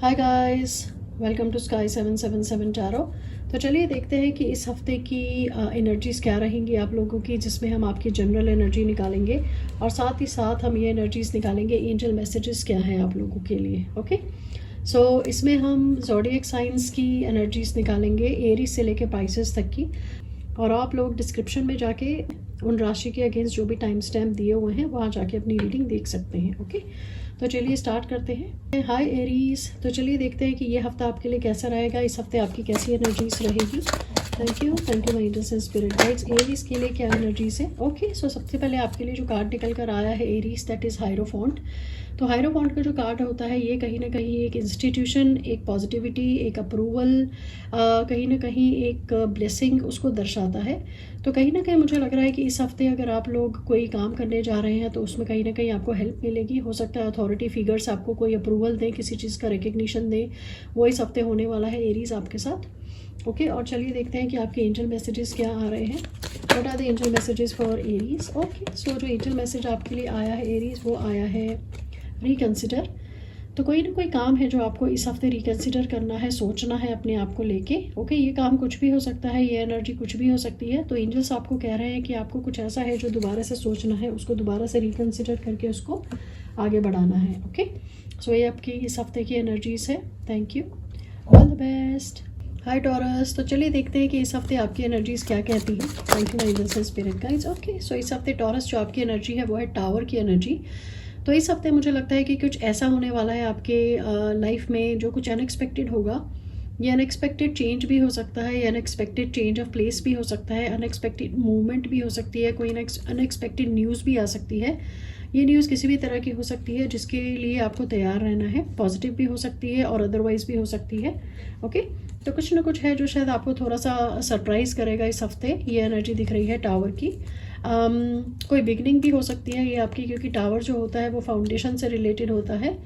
Hi guys, welcome to Sky 777 tarot. तो चलिए देखते हैं कि इस हफ्ते की एनर्जीज़ क्या रहेंगी आप लोगों की, जिसमें हम आपकी जनरल एनर्जी निकालेंगे और साथ ही साथ हम ये एनर्जीज़ निकालेंगे एंजल मैसेजेस क्या हैं आप लोगों के लिए। ओके, सो इसमें हम ज़ोडिएक साइंस की एनर्जीज़ निकालेंगे, एरीज से लेके पाइसेस तक की। और आप लोग डिस्क्रिप्शन में जाके उन राशि के अगेंस्ट जो भी टाइम स्टैम्प दिए हुए हैं वहाँ जाके अपनी रीडिंग देख सकते हैं। ओके, तो चलिए स्टार्ट करते हैं। हाय एरीज, तो चलिए देखते हैं कि ये हफ्ता आपके लिए कैसा रहेगा, इस हफ्ते आपकी कैसी एनर्जीज रहेगी। Thank you my angels and spirit guides. Aries के लिए क्या एनर्जीज है। ओके, सो सबसे पहले आपके लिए जो कार्ड निकल कर आया है एरीज, दैट इज़ हायरोफॉन्ट। तो हायरोफॉन्ट का जो कार्ड होता है ये कहीं ना कहीं एक इंस्टीट्यूशन, एक पॉजिटिविटी, एक अप्रूवल, कहीं ना कहीं एक ब्लेसिंग उसको दर्शाता है। तो कहीं ना कहीं मुझे लग रहा है कि इस हफ्ते अगर आप लोग कोई काम करने जा रहे हैं तो उसमें कहीं ना कहीं आपको हेल्प मिलेगी। हो सकता है अथॉरिटी फिगर्स आपको कोई अप्रूवल दें, किसी चीज़ का रिकग्निशन दें, वो इस हफ्ते होने वाला है एरीज आपके साथ। ओके, और चलिए देखते हैं कि आपके एंजल मैसेजेस क्या आ रहे हैं। What are the angel messages for Aries. Okay, so जो एंजल मैसेज आपके लिए आया है एरीज, वो आया है रिकंसिडर। तो कोई ना कोई काम है जो आपको इस हफ्ते रिकंसिडर करना है, सोचना है अपने आप को लेके। ओके, ये काम कुछ भी हो सकता है, ये एनर्जी कुछ भी हो सकती है। तो एंजल्स आपको कह रहे हैं कि आपको कुछ ऐसा है जो दोबारा से सोचना है, उसको दोबारा से रिकंसिडर करके उसको आगे बढ़ाना है। ओके, सो ये आपकी इस हफ्ते की एनर्जीज है। Thank you, all the best. Hi taurus, तो चलिए देखते हैं कि इस हफ्ते आपकी एनर्जीज क्या कहती हैं। Thank you my angels and spirit guides. Okay, so इस हफ्ते टॉरस जो आपकी एनर्जी है वो है टावर की एनर्जी। तो इस हफ्ते मुझे लगता है कि कुछ ऐसा होने वाला है आपके लाइफ में जो कुछ अनएक्सपेक्टेड होगा। ये अनएक्सपेक्टेड चेंज भी हो सकता है, ये अनएक्सपेक्टेड चेंज ऑफ प्लेस भी हो सकता है, अनएक्सपेक्टेड मूवमेंट भी हो सकती है, कोई अनएक्सपेक्टेड न्यूज़ भी आ सकती है। ये न्यूज़ किसी भी तरह की हो सकती है जिसके लिए आपको तैयार रहना है। पॉजिटिव भी हो सकती है और अदरवाइज़ भी हो सकती है। ओके, तो कुछ ना कुछ है जो शायद आपको थोड़ा सा सरप्राइज़ करेगा इस हफ्ते। ये एनर्जी दिख रही है टावर की। कोई बिगनिंग भी हो सकती है ये आपकी, क्योंकि टावर जो होता है वो फाउंडेशन से रिलेटेड होता है।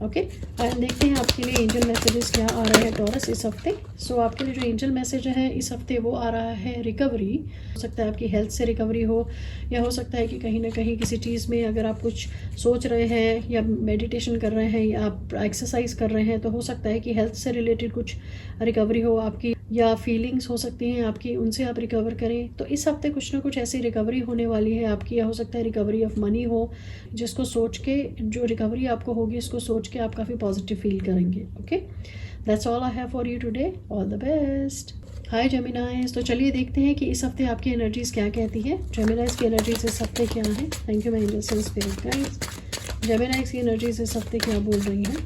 ओके, देखते हैं आपके लिए एंजल मैसेजेस क्या आ रहे हैं टॉरस इस हफ्ते। सो आपके लिए जो एंजल मैसेज है इस हफ्ते वो आ रहा है रिकवरी। हो सकता है आपकी हेल्थ से रिकवरी हो, या हो सकता है कि कहीं ना कहीं किसी चीज़ में अगर आप कुछ सोच रहे हैं या मेडिटेशन कर रहे हैं या आप एक्सरसाइज कर रहे हैं तो हो सकता है कि हेल्थ से रिलेटेड कुछ रिकवरी हो आपकी, या फीलिंग्स हो सकती हैं आपकी, उनसे आप रिकवर करें। तो इस हफ्ते कुछ ना कुछ ऐसी रिकवरी होने वाली है आपकी, या हो सकता है रिकवरी ऑफ मनी हो, जिसको सोच के जो रिकवरी आपको होगी उसको सोच के आप काफ़ी पॉजिटिव फील करेंगे। Okay, that's all I have for you today, all the best. हाय जेमिनाइज, तो चलिए देखते हैं कि इस हफ्ते आपकी एनर्जीज क्या कहती है। जेमिनाइज की एनर्जीज इस हफ्ते क्या है। Thank you my angels and spirit guides. Geminis की एनर्जीज इस हफ्ते क्या बोल रही हैं।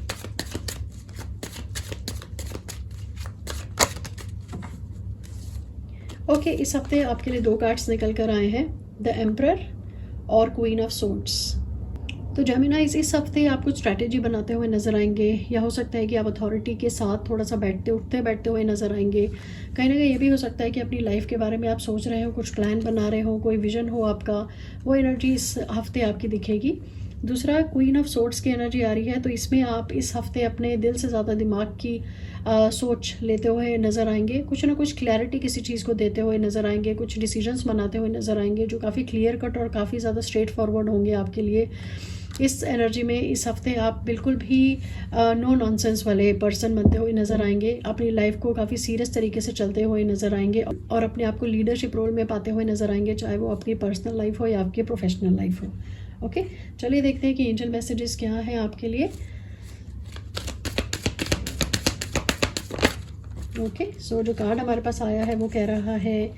ओके, इस हफ्ते आपके लिए दो कार्ड्स निकल कर आए हैं, द एम्परर और क्वीन ऑफ सोर्ड्स। तो जेमिनाइज इस हफ्ते आप कुछ स्ट्रैटेजी बनाते हुए नजर आएंगे, या हो सकता है कि आप अथॉरिटी के साथ थोड़ा सा बैठते हुए नजर आएंगे। कहीं ना कहीं ये भी हो सकता है कि अपनी लाइफ के बारे में आप सोच रहे हो, कुछ प्लान बना रहे हो, कोई विजन हो आपका, वो एनर्जी इस हफ्ते आपकी दिखेगी। दूसरा क्वीन ऑफ सोर्ड्स की एनर्जी आ रही है, तो इसमें आप इस हफ्ते अपने दिल से ज़्यादा दिमाग की सोच लेते हुए नज़र आएंगे। कुछ ना कुछ क्लैरिटी किसी चीज़ को देते हुए नज़र आएंगे, कुछ डिसीजंस बनाते हुए नज़र आएंगे जो काफ़ी क्लियर कट और काफ़ी ज़्यादा स्ट्रेट फॉरवर्ड होंगे आपके लिए। इस एनर्जी में इस हफ्ते आप बिल्कुल भी नो नॉनसेंस वाले पर्सन बनते हुए नज़र आएंगे। अपनी लाइफ को काफ़ी सीरियस तरीके से चलते हुए नज़र आएंगे और अपने आप को लीडरशिप रोल में पाते हुए नज़र आएंगे, चाहे वो अपनी पर्सनल लाइफ हो या आपकी प्रोफेशनल लाइफ हो। ओके, चलिए देखते हैं कि एंजल मैसेजेस क्या हैं आपके लिए। ओके, सो जो कार्ड हमारे पास आया है वो कह रहा है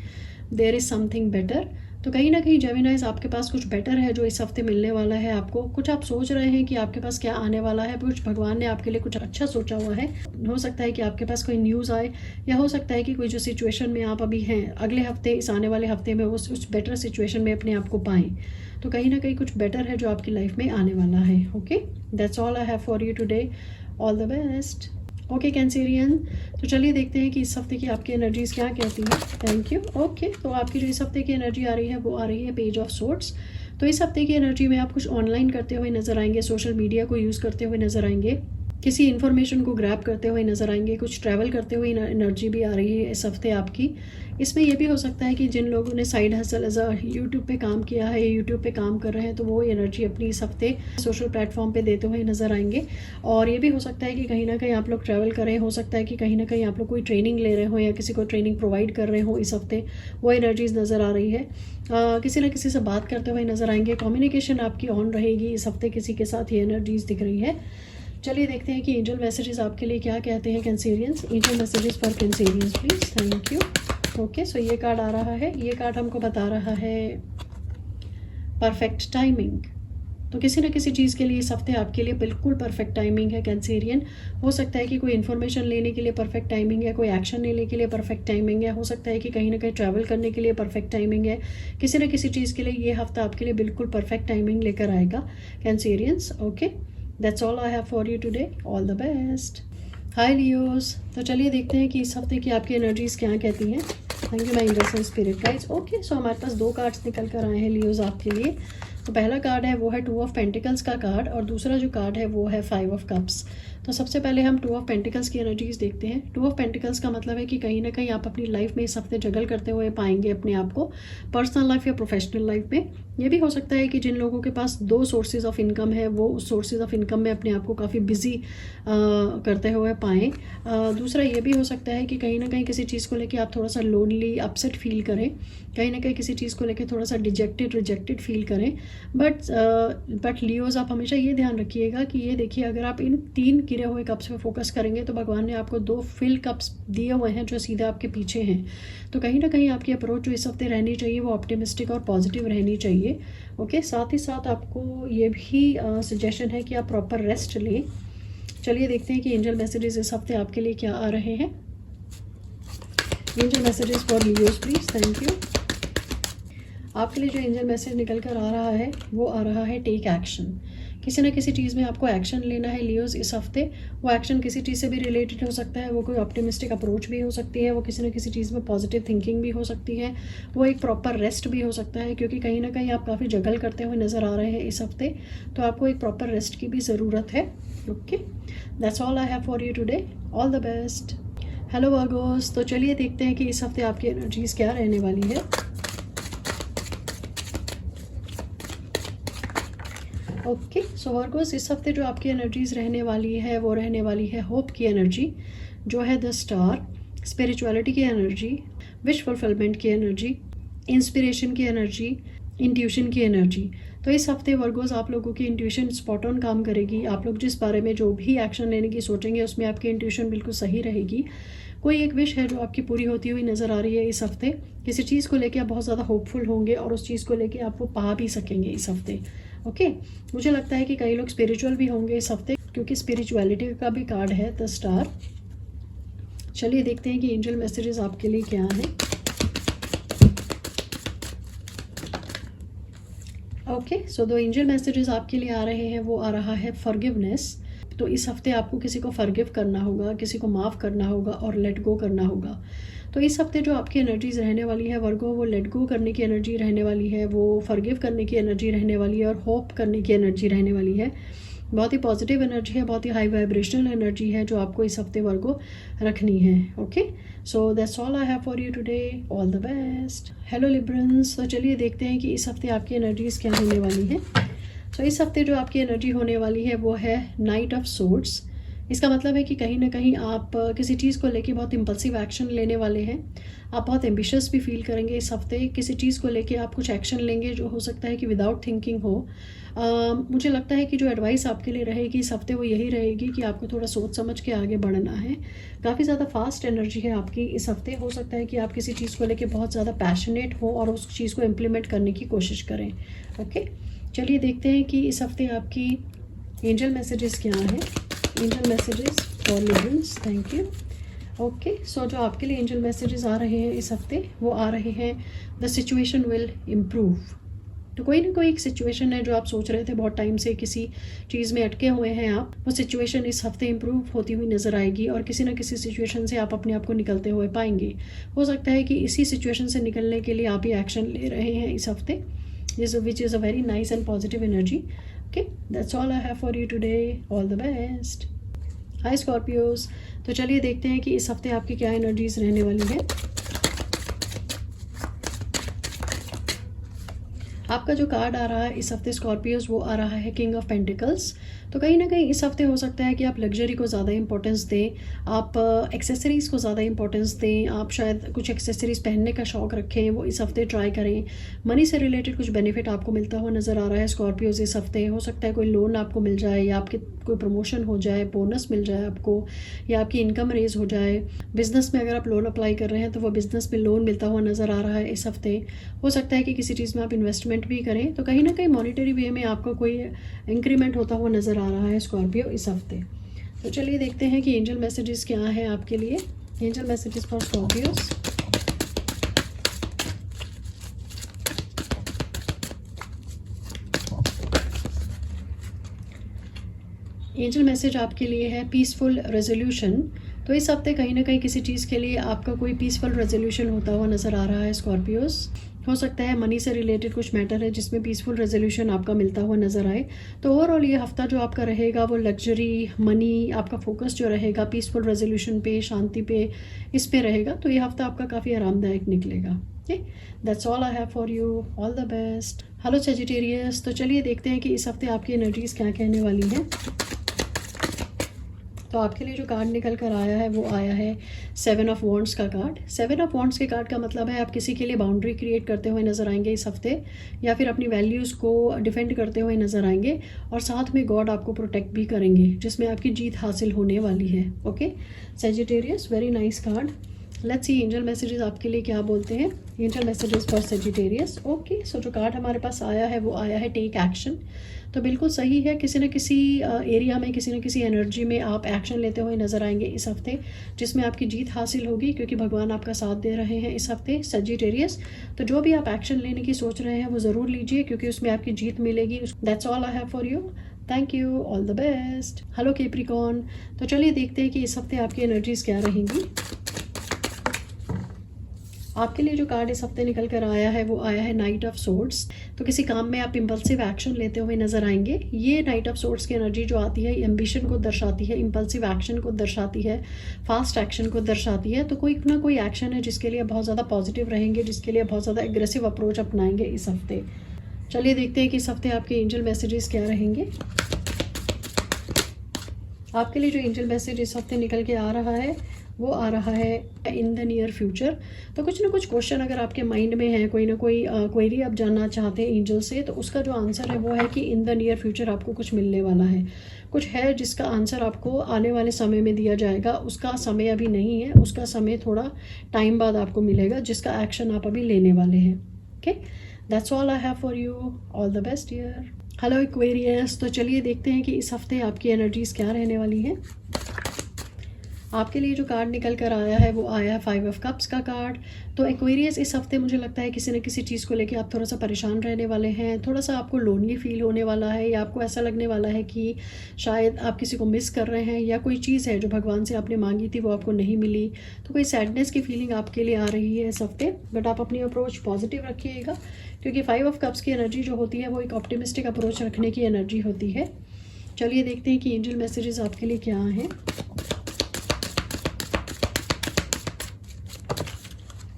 देयर इज़ समथिंग बेटर। तो कहीं ना कहीं जेमिनाइज आपके पास कुछ बेटर है जो इस हफ्ते मिलने वाला है आपको। कुछ आप सोच रहे हैं कि आपके पास क्या आने वाला है, कुछ भगवान ने आपके लिए कुछ अच्छा सोचा हुआ है। हो सकता है कि आपके पास कोई न्यूज़ आए, या हो सकता है कि कोई जो सिचुएशन में आप अभी हैं अगले हफ्ते, इस आने वाले हफ्ते में वो उस बेटर सिचुएशन में अपने आप को पाएँ। तो कहीं ना कहीं कुछ बेटर है जो आपकी लाइफ में आने वाला है। Okay, that's all I have for you today, all the best. Okay Cancerian, तो चलिए देखते हैं कि इस हफ्ते की आपकी एनर्जीज क्या कहती हैं। Thank you. ओके, तो आपकी जो इस हफ्ते की एनर्जी आ रही है वो आ रही है पेज ऑफ सोर्ड्स। तो इस हफ्ते की एनर्जी में आप कुछ ऑनलाइन करते हुए नजर आएंगे, सोशल मीडिया को यूज़ करते हुए नजर आएंगे। किसी इन्फॉर्मेशन को ग्रैब करते हुए नज़र आएंगे, कुछ ट्रैवल करते हुए एनर्जी भी आ रही है इस हफ्ते आपकी। इसमें यह भी हो सकता है कि जिन लोगों ने साइड हसल एज यूट्यूब पे काम किया है, यूट्यूब पे काम कर रहे हैं, तो वो एनर्जी अपनी इस हफ्ते सोशल प्लेटफॉर्म पे देते हुए नज़र आएंगे। और ये भी हो सकता है कि कहीं ना कहीं आप लोग ट्रैवल करें, हो सकता है कि कहीं ना कहीं आप लोग कोई ट्रेनिंग ले रहे हो या किसी को ट्रेनिंग प्रोवाइड कर रहे हो इस हफ्ते, वो एनर्जीज़ नज़र आ रही है। किसी न किसी से बात करते हुए नज़र आएंगे, कम्युनिकेशन आपकी ऑन रहेगी इस हफ्ते, किसी के साथ ये एनर्जीज़ दिख रही है। चलिए देखते हैं कि एंजल मैसेजेस आपके लिए क्या कहते हैं Cancerians. Angel messages for Cancerians please, thank you. Okay, so ये कार्ड आ रहा है, ये कार्ड हमको बता रहा है परफेक्ट टाइमिंग। तो किसी न किसी चीज़ के लिए इस हफ्ते आपके लिए बिल्कुल परफेक्ट टाइमिंग है कैंसेरियन। हो सकता है कि कोई इन्फॉर्मेशन लेने के लिए परफेक्ट टाइमिंग है, कोई एक्शन लेने के लिए परफेक्ट टाइमिंग है, हो सकता है कि कहीं ना कहीं ट्रैवल करने के लिए परफेक्ट टाइमिंग है। किसी न किसी चीज़ के लिए ये हफ्ता आपके लिए बिल्कुल परफेक्ट टाइमिंग लेकर आएगा Cancerians. Okay, that's all I have for you today, all the best. Hi Leos, तो चलिए देखते हैं कि इस हफ्ते की आपकी एनर्जीज क्या कहती हैं। Thank you my angels and spirit guides. Okay, so हमारे पास 2 कार्ड्स निकल कर आए हैं लियोस आपके लिए। तो पहला कार्ड है वो है 2 ऑफ पेंटिकल्स का कार्ड, और दूसरा जो कार्ड है वो है 5 ऑफ कप्स। तो सबसे पहले हम 2 ऑफ पेंटिकल्स की एनर्जीज देखते हैं। 2 ऑफ पेंटिकल्स का मतलब है कि कहीं ना कहीं आप अपनी लाइफ में इस हफ्ते जगल करते हुए पाएंगे अपने आप को, पर्सनल लाइफ या प्रोफेशनल लाइफ में। ये भी हो सकता है कि जिन लोगों के पास 2 सोर्सेज ऑफ इनकम है, वो उस सोर्सेज ऑफ इनकम में अपने आप को काफ़ी बिजी करते हुए पाएँ। दूसरा ये भी हो सकता है कि कहीं ना कहीं किसी चीज़ को लेकर आप थोड़ा सा लोनली, अपसेट फील करें, कहीं ना कहीं किसी चीज़ को लेकर थोड़ा सा डिजेक्टेड, रिजेक्टेड फील करें। बट लियोज, आप हमेशा ये ध्यान रखिएगा कि ये देखिए, अगर आप इन 3 गिरे हुए कप्स पे फोकस करेंगे तो भगवान ने आपको 2 फिल कप्स दिए हुए हैं जो सीधे आपके पीछे हैं। तो कहीं ना कहीं आपकी अप्रोच जो इस हफ्ते रहनी चाहिए वो ऑप्टिमिस्टिक और पॉजिटिव रहनी चाहिए। ओके, साथ ही साथ आपको ये भी सजेशन है कि आप प्रॉपर रेस्ट लें। चलिए देखते हैं कि एंजल मैसेजेस इस हफ्ते आपके लिए क्या आ रहे हैं। Angel messages for Leos please, thank you. आपके लिए जो एंजल मैसेज निकल कर आ रहा है वो आ रहा है टेक एक्शन। किसी न किसी चीज़ में आपको एक्शन लेना है लियोज इस हफ्ते। वो एक्शन किसी चीज़ से भी रिलेटेड हो सकता है, वो कोई ऑप्टिमिस्टिक अप्रोच भी हो सकती है, वो किसी न किसी चीज़ में पॉजिटिव थिंकिंग भी हो सकती है, वो एक प्रॉपर रेस्ट भी हो सकता है, क्योंकि कहीं ना कहीं आप काफ़ी जगल करते हुए नज़र आ रहे हैं इस हफ्ते। तो आपको एक प्रॉपर रेस्ट की भी ज़रूरत है। Okay, that's all I have for you today, all the best. Hello Virgo's, तो चलिए देखते हैं कि इस हफ्ते आपकी एनर्जीज़ क्या रहने वाली है। ओके, सो वर्गोस, इस हफ्ते जो आपकी एनर्जीज़ रहने वाली है वो रहने वाली है होप की एनर्जी, जो है द स्टार, स्पिरिचुअलिटी की एनर्जी, विश फुलफिलमेंट की एनर्जी, इंस्पिरेशन की एनर्जी, इंट्यूशन की एनर्जी। तो इस हफ्ते वर्गोस आप लोगों की इंट्यूशन स्पॉट ऑन काम करेगी। आप लोग जिस बारे में जो भी एक्शन लेने की सोचेंगे उसमें आपकी इंट्यूशन बिल्कुल सही रहेगी। कोई एक विश है जो आपकी पूरी होती हुई नज़र आ रही है इस हफ्ते। किसी चीज़ को लेके आप बहुत ज़्यादा होपफुल होंगे और उस चीज़ को लेके आप वो पा भी सकेंगे इस हफ्ते। ओके, मुझे लगता है कि कई लोग स्पिरिचुअल भी होंगे इस हफ्ते, क्योंकि स्पिरिचुअलिटी का भी कार्ड है द स्टार। चलिए देखते हैं कि एंजल मैसेजेस आपके लिए क्या हैं। ओके, सो दो एंजल मैसेजेस आपके लिए आ रहे हैं वो आ रहा है फॉरगिवनेस। तो इस हफ्ते आपको किसी को फॉरगिव करना होगा, किसी को माफ़ करना होगा और लेट गो करना होगा। तो इस हफ्ते जो आपकी एनर्जीज रहने वाली है वर्गो, वो लेट गो करने की एनर्जी रहने वाली है, वो फॉरगिव करने की एनर्जी रहने वाली है और होप करने की एनर्जी रहने वाली है। बहुत ही पॉजिटिव एनर्जी है, बहुत ही हाई वाइब्रेशनल एनर्जी है जो आपको इस हफ्ते वर्गो रखनी है। Okay, so that's all I have for you today, all the best. Hello Librans, तो चलिए देखते हैं कि इस हफ्ते आपकी एनर्जीज क्या होने वाली है। तो इस हफ्ते जो आपकी एनर्जी होने वाली है वो है नाइट ऑफ सोर्ड्स। इसका मतलब है कि कहीं ना कहीं आप किसी चीज़ को लेके बहुत इम्पल्सिव एक्शन लेने वाले हैं। आप बहुत एम्बिशियस भी फील करेंगे इस हफ्ते। किसी चीज़ को लेके आप कुछ एक्शन लेंगे जो हो सकता है कि विदाउट थिंकिंग हो। मुझे लगता है कि जो एडवाइस आपके लिए रहेगी इस हफ्ते वो यही रहेगी कि आपको थोड़ा सोच समझ के आगे बढ़ना है। काफ़ी ज़्यादा फास्ट एनर्जी है आपकी इस हफ्ते। हो सकता है कि आप किसी चीज़ को लेके बहुत ज़्यादा पैशनेट हो और उस चीज़ को इम्प्लीमेंट करने की कोशिश करें। ओके, चलिए देखते हैं कि इस हफ्ते आपकी एंजल मैसेजेस क्या हैं। Angel messages for Librans, thank you. Okay, so जो आपके लिए एंजल मैसेजेस आ रहे हैं इस हफ्ते वो आ रहे हैं द सिचुएशन विल इम्प्रूव। तो कोई ना कोई एक सिचुएशन है जो आप सोच रहे थे बहुत टाइम से, किसी चीज़ में अटके हुए हैं आप, वो सिचुएशन इस हफ्ते इम्प्रूव होती हुई नज़र आएगी और किसी ना किसी सिचुएशन से आप अपने आप को निकलते हुए पाएंगे। हो सकता है कि इसी सिचुएशन से निकलने के लिए आप ही एक्शन ले रहे हैं इस हफ्ते, which is a very nice and positive energy. Okay, that's all I have for you today, all the best. Hi Scorpios, तो चलिए देखते हैं कि इस हफ्ते आपकी क्या एनर्जीज रहने वाली है। आपका जो कार्ड आ रहा है इस हफ्ते स्कॉर्पियोज वो आ रहा है किंग ऑफ पेंटिकल्स। तो कहीं ना कहीं इस हफ्ते हो सकता है कि आप लग्जरी को ज़्यादा इंपॉर्टेंस दें, आप एक्सेसरीज़ को ज़्यादा इंपॉर्टेंस दें, आप शायद कुछ एक्सेसरीज़ पहनने का शौक़ रखें, वो इस हफ्ते ट्राई करें। मनी से रिलेटेड कुछ बेनिफिट आपको मिलता हुआ नज़र आ रहा है स्कॉर्पियोज इस हफ्ते। हो सकता है कोई लोन आपको मिल जाए, या आपके कोई प्रमोशन हो जाए, बोनस मिल जाए आपको, या आपकी इनकम रेज हो जाए। बिज़नेस में अगर आप लोन अप्लाई कर रहे हैं तो वो बिज़नेस में लोन मिलता हुआ नज़र आ रहा है इस हफ्ते। हो सकता है कि किसी चीज़ में आप इन्वेस्टमेंट भी करें, तो कहीं ना कहीं मॉनिटरी वे में आपका कोई इंक्रीमेंट होता हुआ नज़र आ रहा है स्कॉर्पियो इस हफ्ते। तो चलिए देखते हैं कि एंजल मैसेजेस क्या हैं आपके लिए। Angel messages for Scorpios. Angel message आपके लिए है पीसफुल रेजोल्यूशन। तो इस हफ्ते कहीं ना कहीं किसी चीज़ के लिए आपका कोई पीसफुल रेजोल्यूशन होता हुआ नज़र आ रहा है स्कॉर्पियोस। हो सकता है मनी से रिलेटेड कुछ मैटर है जिसमें पीसफुल रेजोल्यूशन आपका मिलता हुआ नज़र आए। तो ओवरऑल ये हफ्ता जो आपका रहेगा वो लग्जरी, मनी, आपका फोकस जो रहेगा पीसफुल रेजोल्यूशन पे, शांति पे, इस पे रहेगा। तो ये हफ्ता आपका काफ़ी आरामदायक निकलेगा। Okay, that's all I have for you. All the best. Hello Sagittarius, तो चलिए देखते हैं कि इस हफ्ते आपकी एनर्जीज़ क्या कहने वाली हैं। तो आपके लिए जो कार्ड निकल कर आया है वो आया है 7 ऑफ वॉन्ड्स का कार्ड। 7 ऑफ वॉन्ड्स के कार्ड का मतलब है आप किसी के लिए बाउंड्री क्रिएट करते हुए नज़र आएंगे इस हफ्ते, या फिर अपनी वैल्यूज़ को डिफेंड करते हुए नज़र आएंगे, और साथ में गॉड आपको प्रोटेक्ट भी करेंगे, जिसमें आपकी जीत हासिल होने वाली है। Okay Sagittarius, very nice card. Let's see angel messages आपके लिए क्या बोलते हैं। Angel messages for Sagittarius. Okay, so जो कार्ड हमारे पास आया है वो आया है टेक एक्शन। तो बिल्कुल सही है, किसी न किसी एरिया में, किसी न किसी एनर्जी में आप एक्शन लेते हुए नज़र आएंगे इस हफ्ते, जिसमें आपकी जीत हासिल होगी, क्योंकि भगवान आपका साथ दे रहे हैं इस हफ्ते सेजिटेरियस। तो जो भी आप एक्शन लेने की सोच रहे हैं वो ज़रूर लीजिए, क्योंकि उसमें आपकी जीत मिलेगी। That's all I have for you. Thank you, all the best. Hello Capricorn, तो चलिए देखते हैं कि इस हफ्ते आपकी एनर्जीज़ क्या रहेंगी। आपके लिए जो कार्ड इस हफ्ते निकल कर आया है वो आया है नाइट ऑफ सोर्ड्स। तो किसी काम में आप इम्पल्सिव एक्शन लेते हुए नजर आएंगे। ये नाइट ऑफ सोर्ड्स की एनर्जी जो आती है एम्बिशन को दर्शाती है, इम्पल्सिव एक्शन को दर्शाती है, फास्ट एक्शन को दर्शाती है। तो कोई ना कोई एक्शन है जिसके लिए बहुत ज़्यादा पॉजिटिव रहेंगे, जिसके लिए बहुत ज़्यादा एग्रेसिव अप्रोच अपनाएंगे इस हफ्ते। चलिए देखते हैं कि इस हफ्ते आपके एंजल मैसेजेस क्या रहेंगे। आपके लिए जो एंजल मैसेज इस हफ्ते निकल के आ रहा है वो आ रहा है इन द नियर फ्यूचर। तो कुछ ना कुछ क्वेश्चन अगर आपके माइंड में है, कोई ना कोई क्वेरी आप जानना चाहते हैं एंजल से, तो उसका जो आंसर है वो है कि इन द नियर फ्यूचर आपको कुछ मिलने वाला है। कुछ है जिसका आंसर आपको आने वाले समय में दिया जाएगा। उसका समय अभी नहीं है, उसका समय थोड़ा टाइम बाद आपको मिलेगा, जिसका एक्शन आप अभी लेने वाले हैं। Okay, that's all I have for you. All the best dear. Hello Aquarius, तो चलिए देखते हैं कि इस हफ्ते आपकी एनर्जीज़ क्या रहने वाली हैं। आपके लिए जो कार्ड निकल कर आया है वो आया है 5 ऑफ कप्स का कार्ड। तो एक्वेरियस इस हफ्ते मुझे लगता है किसी न किसी चीज़ को लेके आप थोड़ा सा परेशान रहने वाले हैं, थोड़ा सा आपको लोनली फील होने वाला है, या आपको ऐसा लगने वाला है कि शायद आप किसी को मिस कर रहे हैं, या कोई चीज़ है जो भगवान से आपने मांगी थी वो आपको नहीं मिली। तो कोई सैडनेस की फीलिंग आपके लिए आ रही है इस हफ्ते, बट आप अपनी अप्रोच पॉजिटिव रखिएगा, क्योंकि 5 ऑफ कप्स की एनर्जी जो होती है वो एक ऑप्टिमिस्टिक अप्रोच रखने की एनर्जी होती है। चलिए देखते हैं कि एंजल मैसेजेस आपके लिए क्या हैं।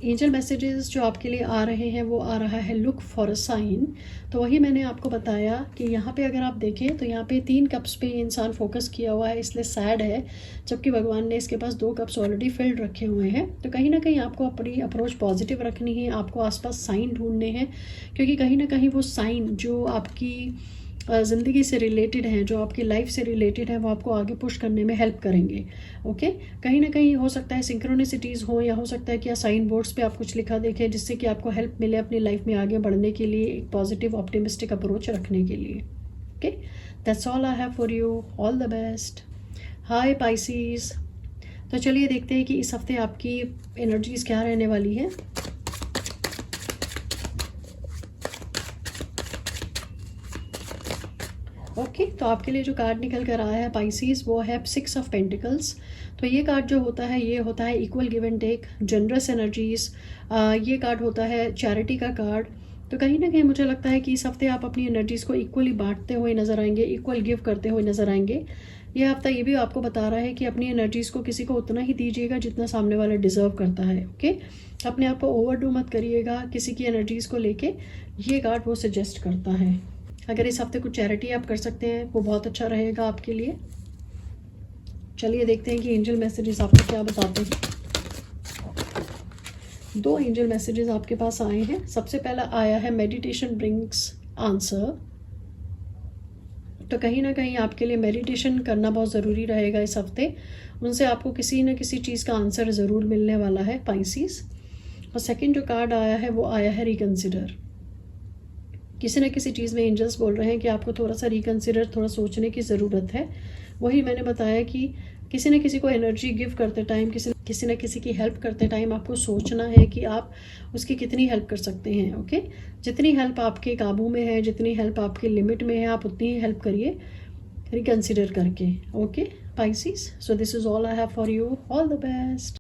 एंजल मैसेजेस जो आपके लिए आ रहे हैं वो आ रहा है लुक फॉर अ साइन। तो वही मैंने आपको बताया कि यहाँ पे अगर आप देखें तो यहाँ पे 3 कप्स पे इंसान फोकस किया हुआ है, इसलिए सैड है, जबकि भगवान ने इसके पास 2 कप्स ऑलरेडी फिल्ड रखे हुए हैं। तो कहीं ना कहीं आपको अपनी अप्रोच पॉजिटिव रखनी है, आपको आसपास साइन ढूंढने हैं, क्योंकि कहीं ना कहीं वो साइन जो आपकी ज़िंदगी से रिलेटेड हैं, जो आपकी लाइफ से रिलेटेड है, वो आपको आगे पुश करने में हेल्प करेंगे। ओके, कहीं ना कहीं हो सकता है सिंक्रोनिसिटीज़ हो, या हो सकता है कि साइन बोर्ड्स पे आप कुछ लिखा देखें जिससे कि आपको हेल्प मिले अपनी लाइफ में आगे बढ़ने के लिए, एक पॉजिटिव ऑप्टिमिस्टिक अप्रोच रखने के लिए। Okay, that's all I have for you. All the best. Hi Pisces, तो चलिए देखते हैं कि इस हफ्ते आपकी एनर्जीज़ क्या रहने वाली है। ओके, तो आपके लिए जो कार्ड निकल कर आया है पाइसीज वो है 6 ऑफ पेंटिकल्स। तो ये कार्ड जो होता है ये होता है equal give and take, generous energies. ये कार्ड होता है चैरिटी का कार्ड। तो कहीं ना कहीं मुझे लगता है कि इस हफ्ते आप अपनी एनर्जीज़ को इक्वली बांटते हुए नज़र आएंगे, इक्वल गिव करते हुए नज़र आएंगे। ये हफ्ता ये भी आपको बता रहा है कि अपनी एनर्जीज़ को किसी को उतना ही दीजिएगा जितना सामने वाला डिज़र्व करता है। ओके, अपने आप को ओवरडू मत करिएगा किसी की एनर्जीज़ को लेके, ये कार्ड वो सजेस्ट करता है। अगर इस हफ्ते कुछ चैरिटी आप कर सकते हैं वो बहुत अच्छा रहेगा आपके लिए। चलिए देखते हैं कि एंजल मैसेजेस आपको क्या बताते हैं। 2 एंजल मैसेजेस आपके पास आए हैं। सबसे पहला आया है मेडिटेशन ब्रिंग्स आंसर। तो कहीं ना कहीं आपके लिए मेडिटेशन करना बहुत ज़रूरी रहेगा इस हफ्ते। उनसे आपको किसी न किसी चीज़ का आंसर ज़रूर मिलने वाला है पाइसिस। और सेकंड जो कार्ड आया है वो आया है रिकंसिडर। किसी न किसी चीज़ में एंजल्स बोल रहे हैं कि आपको थोड़ा सा रिकंसिडर, थोड़ा सोचने की ज़रूरत है। वही मैंने बताया कि किसी न किसी को एनर्जी गिव करते टाइम, किसी न किसी की हेल्प करते टाइम आपको सोचना है कि आप उसकी कितनी हेल्प कर सकते हैं। ओके, जितनी हेल्प आपके काबू में है, जितनी हेल्प आपके लिमिट में है, आप उतनी ही हेल्प करिए रिकंसिडर करके। Okay Pisces, so this is all I have for you. All the best.